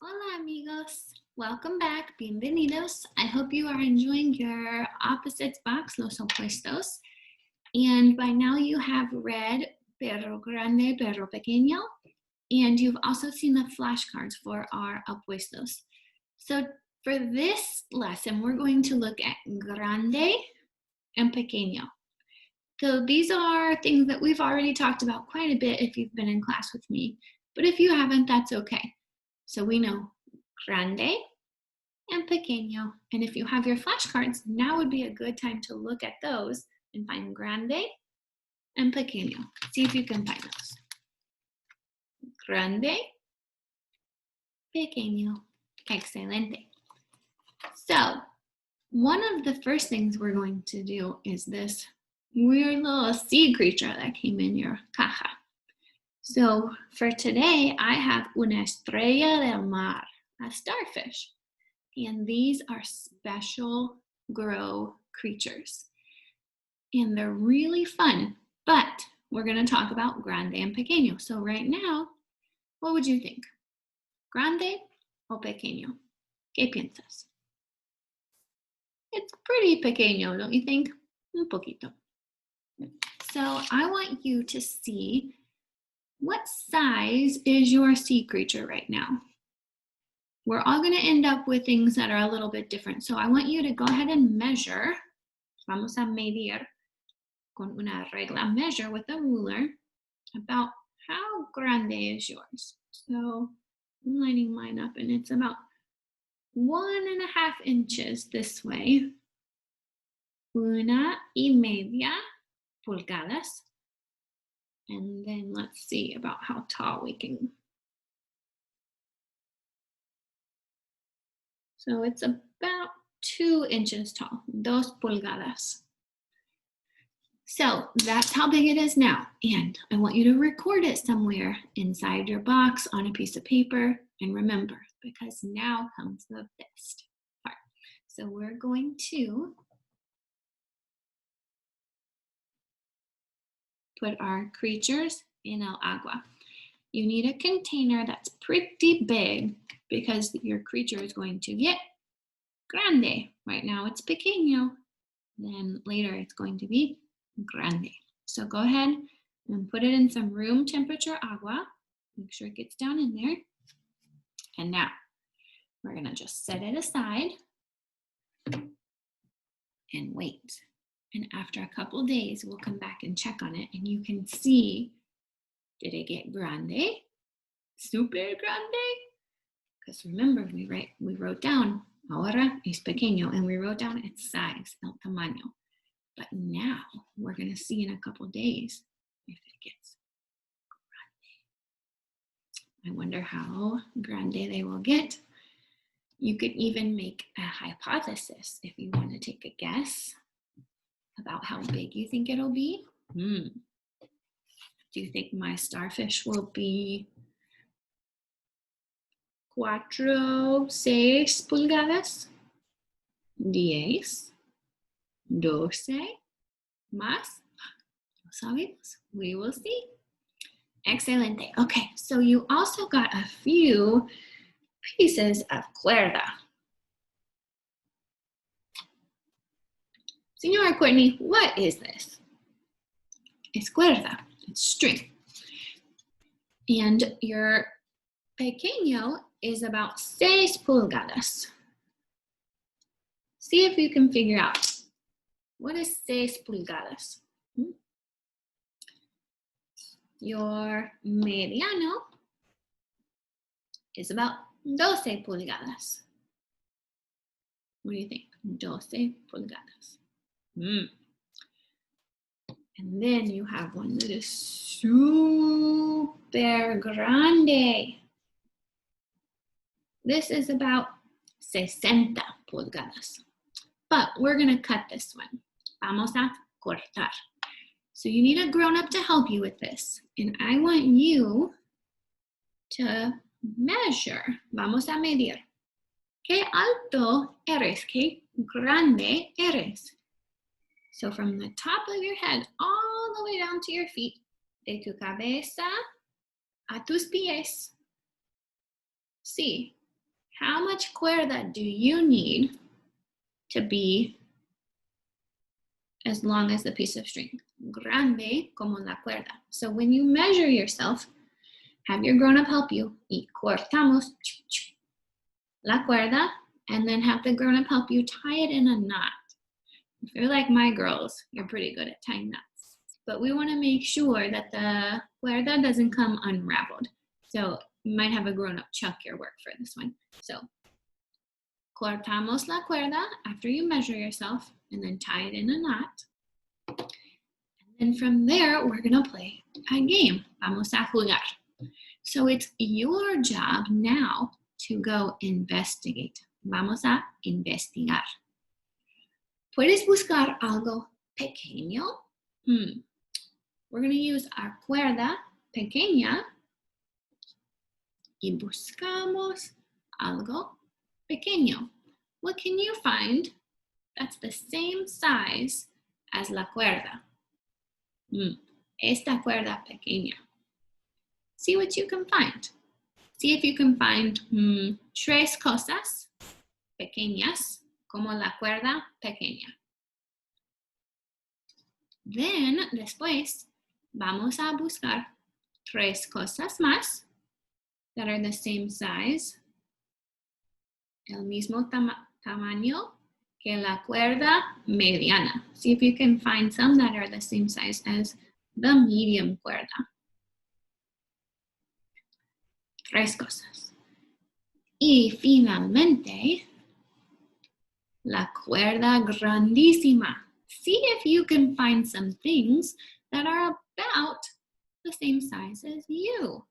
Hola amigos, welcome back, bienvenidos. I hope you are enjoying your opposites box, los opuestos. And by now you have read Perro Grande, Perro Pequeño, and you've also seen the flashcards for our opuestos. So for this lesson, we're going to look at Grande and Pequeño. So these are things that we've already talked about quite a bit if you've been in class with me, but if you haven't, that's okay. So we know Grande and Pequeño. And if you have your flashcards, now would be a good time to look at those and find Grande and Pequeño. See if you can find those. Grande, Pequeño. Excelente. So one of the first things we're going to do is this weird little sea creature that came in your caja. So for today, I have una estrella del mar, a starfish. And these are special grow creatures. And they're really fun, but we're going to talk about Grande and Pequeño. So right now, what would you think? Grande o Pequeño? ¿Qué piensas? It's pretty pequeño, don't you think? Un poquito. So I want you to see what size is your sea creature right now? We're all going to end up with things that are a little bit different. So I want you to go ahead and measure. Vamos a medir con una regla. Measure with a ruler about how grande is yours. So I'm lining mine up and it's about 1.5 inches this way. 1.5 pulgadas. And then let's see about how tall we can. So it's about 2 inches tall, 2 pulgadas. So that's how big it is now. And I want you to record it somewhere inside your box on a piece of paper. And remember, because now comes the best part. So we're going to put our creatures in el agua. You need a container that's pretty big because your creature is going to get grande. Right now it's pequeño. Then later it's going to be grande. So go ahead and put it in some room temperature agua. Make sure it gets down in there. And now we're going to just set it aside and wait. And after a couple days, we'll come back and check on it and you can see, did it get grande? Super grande? Because remember, we wrote down, ahora es pequeño, and we wrote down its size, el tamaño. But now we're going to see in a couple days if it gets grande. I wonder how grande they will get. You could even make a hypothesis if you want to take a guess about how big you think it'll be. Do you think my starfish will be 4, 6 pulgadas? 10, 12, más? No sabemos. We will see. Excelente. Okay, so you also got a few pieces of cuerda. Señora Courtney, what is this? It's cuerda. It's string. And your pequeño is about 6 pulgadas. See if you can figure out what is 6 pulgadas. Your mediano is about 12 pulgadas. What do you think? 12 pulgadas. And then you have one that is super grande. This is about 60 pulgadas. But we're going to cut this one. Vamos a cortar. So you need a grown-up to help you with this. And I want you to measure. Vamos a medir. ¿Qué alto eres? ¿Qué grande eres? So from the top of your head all the way down to your feet, de tu cabeza a tus pies. Sí, how much cuerda do you need to be as long as the piece of string? Grande como la cuerda. So when you measure yourself, have your grown-up help you. Y cortamos la cuerda, and then have the grown-up help you tie it in a knot. If you're like my girls, you're pretty good at tying knots. But we want to make sure that the cuerda doesn't come unraveled. So you might have a grown-up chuck your work for this one. So cortamos la cuerda after you measure yourself, and then tie it in a knot. And from there, we're gonna play a game. Vamos a jugar. So it's your job now to go investigate. Vamos a investigar. ¿Puedes buscar algo pequeño? We're gonna use our cuerda pequeña y buscamos algo pequeño. What can you find that's the same size as la cuerda? Esta cuerda pequeña. See what you can find. See if you can find tres cosas pequeñas como la cuerda pequeña. Then, después, vamos a buscar tres cosas más that are the same size, el mismo tamaño que la cuerda mediana. See if you can find some that are the same size as the medium cuerda. Tres cosas. Y finalmente, la cuerda grandísima. See if you can find some things that are about the same size as you.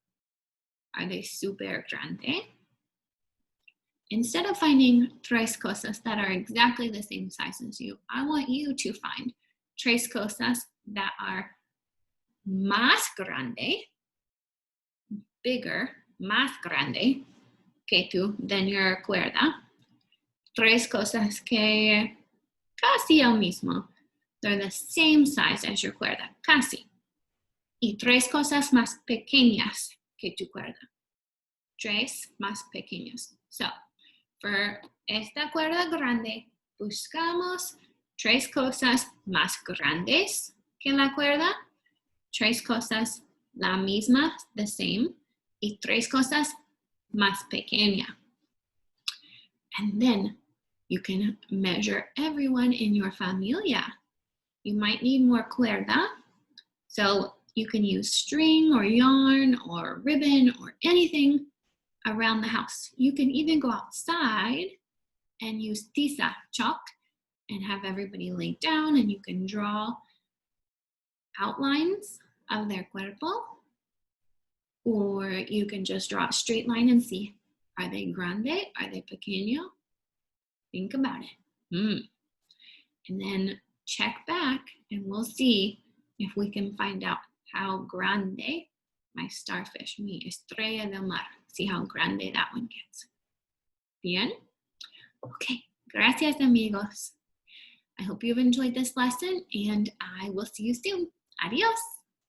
Are they super grande? Instead of finding tres cosas that are exactly the same size as you, I want you to find tres cosas that are más grande, bigger, más grande que tú, than your cuerda. Tres cosas que casi el mismo. They're the same size as your cuerda, casi. Y tres cosas más pequeñas que tu cuerda. Tres más pequeños. So, for esta cuerda grande, buscamos tres cosas más grandes que la cuerda, tres cosas la misma, the same, y tres cosas más pequeñas. And then you can measure everyone in your familia. You might need more cuerda, so you can use string or yarn or ribbon or anything around the house. You can even go outside and use tiza, chalk, and have everybody lay down, and you can draw outlines of their cuerpo, or you can just draw a straight line and see, are they grande, are they pequeño? Think about it. And then check back and we'll see if we can find out how grande my starfish, mi estrella del mar. See how grande that one gets. Bien? Okay, gracias amigos. I hope you've enjoyed this lesson and I will see you soon. Adios.